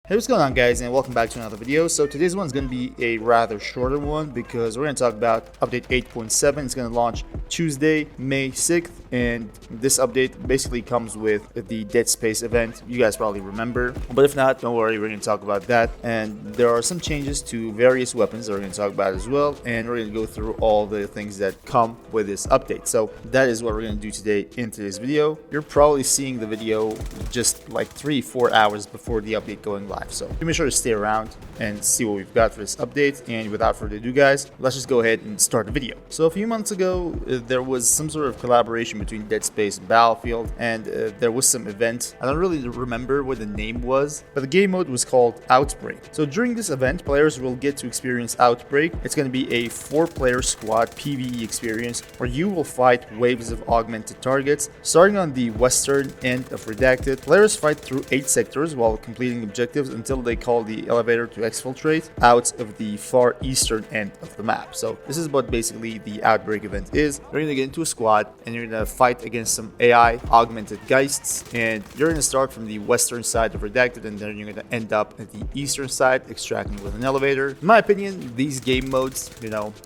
Hey, what's going on, guys, and welcome back to another video. So today's one is going to be a rather shorter one because we're going to talk about update 8.7. It's going to launch Tuesday, May 6th, and this update basically comes with the Dead Space event. You guys probably remember, but if not, don't worry, we're going to talk about that. And there are some changes to various weapons that we're going to talk about as well, and we're going to go through all the things that come with this update. So that is what we're going to do today in today's video. You're probably seeing the video just like 3-4 hours before the update going live. So make sure to stay around and see what we've got for this update. And without further ado, guys, let's just go ahead and start the video. So a few months ago, there was some sort of collaboration between Dead Space and Battlefield, and there was some event. I don't really remember what the name was, but the game mode was called Outbreak. So during this event, players will get to experience Outbreak. It's going to be a 4-player squad PvE experience where you will fight waves of augmented targets. Starting on the western end of Redacted, players fight through 8 sectors while completing objectives until they call the elevator to exfiltrate out of the far eastern end of the map. So this is what basically the Outbreak event is. You're going to get into a squad and you're going to fight against some AI augmented Gesits, and you're going to start from the western side of Redacted and then you're going to end up at the eastern side extracting with an elevator. In my opinion, these game modes,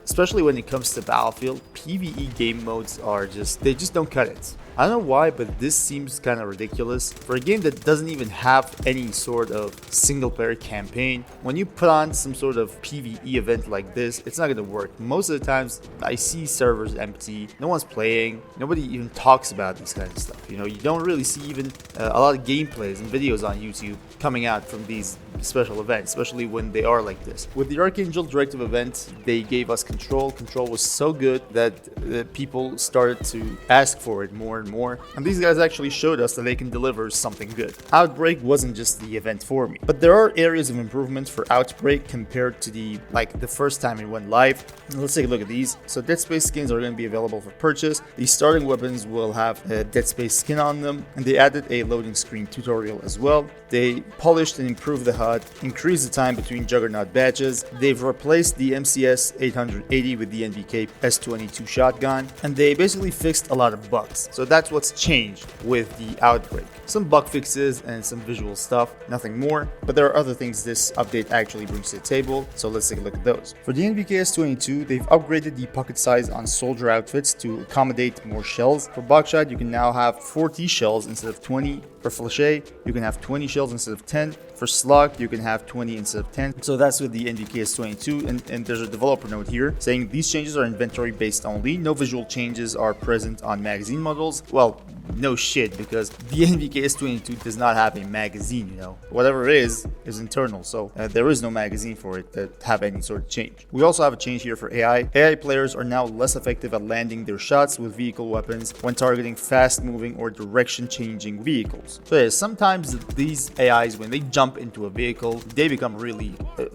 especially when it comes to Battlefield, PvE game modes are they just don't cut it. I don't know why, but this seems kind of ridiculous. For a game that doesn't even have any sort of single-player campaign, when you put on some sort of PvE event like this, it's not going to work. Most of the times, I see servers empty, no one's playing, nobody even talks about these kinds of stuff. You don't really see even a lot of gameplays and videos on YouTube coming out from these special events, especially when they are like this. With the Archangel Directive event, they gave us Control. Control was so good that people started to ask for it more and more, and these guys actually showed us that they can deliver something good. Outbreak wasn't just the event for me, but there are areas of improvement for Outbreak compared to the first time it went live. Let's take a look at these. So Dead Space skins are going to be available for purchase. The starting weapons will have a Dead Space skin on them, and they added a loading screen tutorial as well. They polished and improved the HUD, increased the time between Juggernaut badges. They've replaced the MCS 880 with the NVK S22 shotgun, and they basically fixed a lot of bugs. So that's what's changed with the Outbreak. Some bug fixes and some visual stuff, nothing more, but there are other things this update actually brings to the table, so let's take a look at those. For the NVK S22, they've upgraded the pocket size on soldier outfits to accommodate more shells. For buckshot, you can now have 40 shells instead of 20. For Flechet, you can have 20 shells instead of 10. For Slug, you can have 20 instead of 10. So that's with the NVK S22, and there's a developer note here saying these changes are inventory based only. No visual changes are present on magazine models. Well, no shit, because the NVK S22 does not have a magazine, Whatever it is internal, so there is no magazine for it that have any sort of change. We also have a change here for AI. AI players are now less effective at landing their shots with vehicle weapons when targeting fast-moving or direction-changing vehicles. So yeah, sometimes these AIs, when they jump into a vehicle, they become really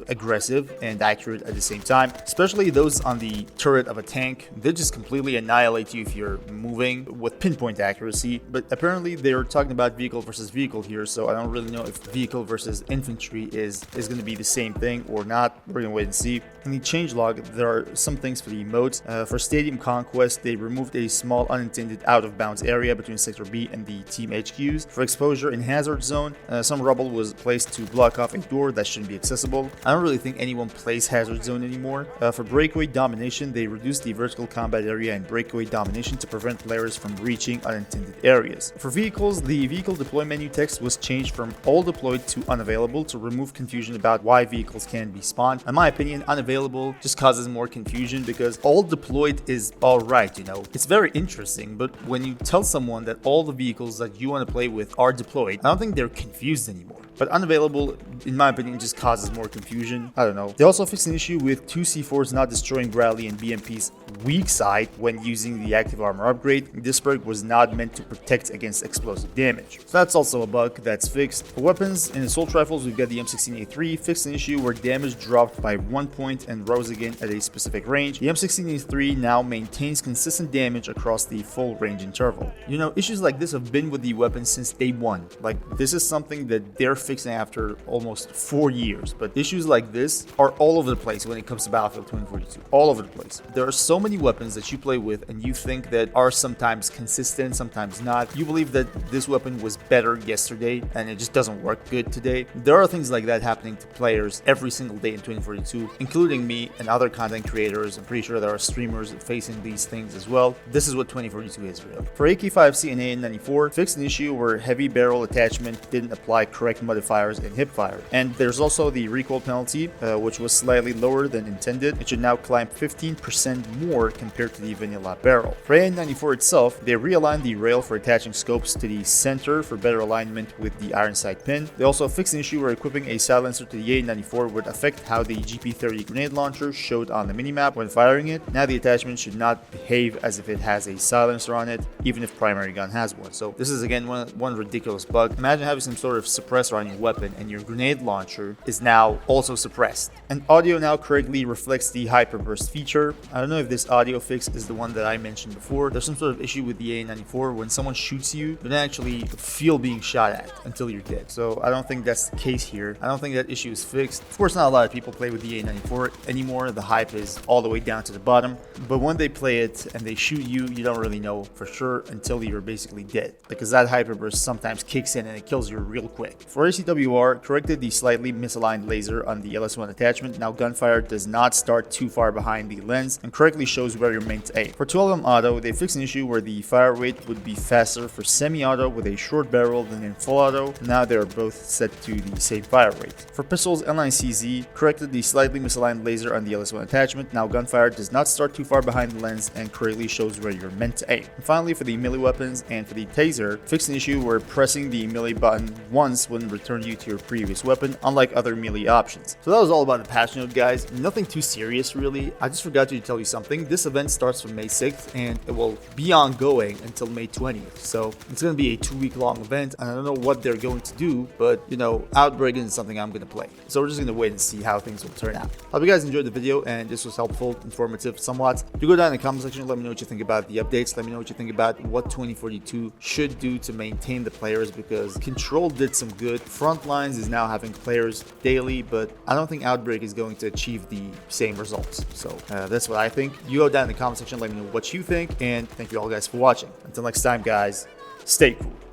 aggressive and accurate at the same time, especially those on the turret of a tank. They just completely annihilate you if you're moving with pinpoint accuracy. But apparently they're talking about vehicle versus vehicle here, so I don't really know if vehicle versus infantry is going to be the same thing or not. We're going to wait and see. In the changelog, there are some things for the emotes. For Stadium Conquest, they removed a small unintended out-of-bounds area between Sector B and the team HQs. For Exposure in Hazard Zone, some rubble was placed to block off a door that shouldn't be accessible. I don't really think anyone plays Hazard Zone anymore. For Breakaway Domination, they reduced the vertical combat area in Breakaway Domination to prevent players from reaching unintended areas. For vehicles, the vehicle deploy menu text was changed from all deployed to unavailable to remove confusion about why vehicles can be spawned. In my opinion, unavailable just causes more confusion because all deployed is alright, It's very interesting, but when you tell someone that all the vehicles that you want to play with are deployed, I don't think they're confused anymore. But unavailable, in my opinion, just causes more confusion. I don't know. They also fixed an issue with 2 C4s not destroying Bradley and BMP's weak side when using the active armor upgrade. This perk was not meant to protect against explosive damage. So that's also a bug that's fixed. For weapons and assault rifles, we've got the M16A3, fixed an issue where damage dropped by 1 point and rose again at a specific range. The M16A3 now maintains consistent damage across the full range interval. Issues like this have been with the weapon since day one. This is something that they're fixing after almost 4 years, but issues like this are all over the place when it comes to Battlefield 2042. All over the place. There are so so many weapons that you play with and you think that are sometimes consistent, sometimes not. You believe that this weapon was better yesterday and it just doesn't work good today. There are things like that happening to players every single day in 2042, including me and other content creators. I'm pretty sure there are streamers facing these things as well. This is what 2042 is really. For AK-5C and AN-94, fixed an issue where heavy barrel attachment didn't apply correct modifiers in hipfire. And there's also the recoil penalty, which was slightly lower than intended. It should now climb 15% more compared to the vanilla barrel. For AN-94 itself, they realigned the rail for attaching scopes to the center for better alignment with the iron sight pin. They also fixed an issue where equipping a silencer to the AN-94 would affect how the GP30 grenade launcher showed on the minimap when firing it. Now the attachment should not behave as if it has a silencer on it, even if primary gun has one. So this is again one ridiculous bug. Imagine having some sort of suppressor on your weapon and your grenade launcher is now also suppressed. And audio now correctly reflects the hyperburst feature. I don't know if this audio fix is the one that I mentioned before. There's some sort of issue with the AN-94 when someone shoots you, you don't actually feel being shot at until you're dead. So I don't think that's the case here. I don't think that issue is fixed. Of course, not a lot of people play with the AN-94 anymore. The hype is all the way down to the bottom. But when they play it and they shoot you, you don't really know for sure until you're basically dead, because that hyperburst sometimes kicks in and it kills you real quick. For ACWR, corrected the slightly misaligned laser on the LS1 attachment. Now gunfire does not start too far behind the lens and correctly shows where you're meant to aim. For 12M auto, they fixed an issue where the fire rate would be faster for semi-auto with a short barrel than in full auto. Now they are both set to the same fire rate. For pistols, L9CZ corrected the slightly misaligned laser on the LS1 attachment. Now gunfire does not start too far behind the lens and correctly shows where you're meant to aim. And finally, for the melee weapons and for the taser, fixed an issue where pressing the melee button once wouldn't return you to your previous weapon, unlike other melee options. So that was all about the patch note, guys. Nothing too serious really. I just forgot to tell you something. This event starts from May 6th and it will be ongoing until May 20th. So it's going to be a 2-week long event, and I don't know what they're going to do, but you know, Outbreak isn't something I'm going to play. So we're just going to wait and see how things will turn out. Hope you guys enjoyed the video and this was helpful, informative somewhat. Do go down in the comment section, let me know what you think about the updates. Let me know what you think about what 2042 should do to maintain the players, because Control did some good. Frontlines is now having players daily, but I don't think Outbreak is going to achieve the same results. So that's what I think. You go down in the comment section, let me know what you think, and thank you all guys for watching. Until next time, guys, stay cool.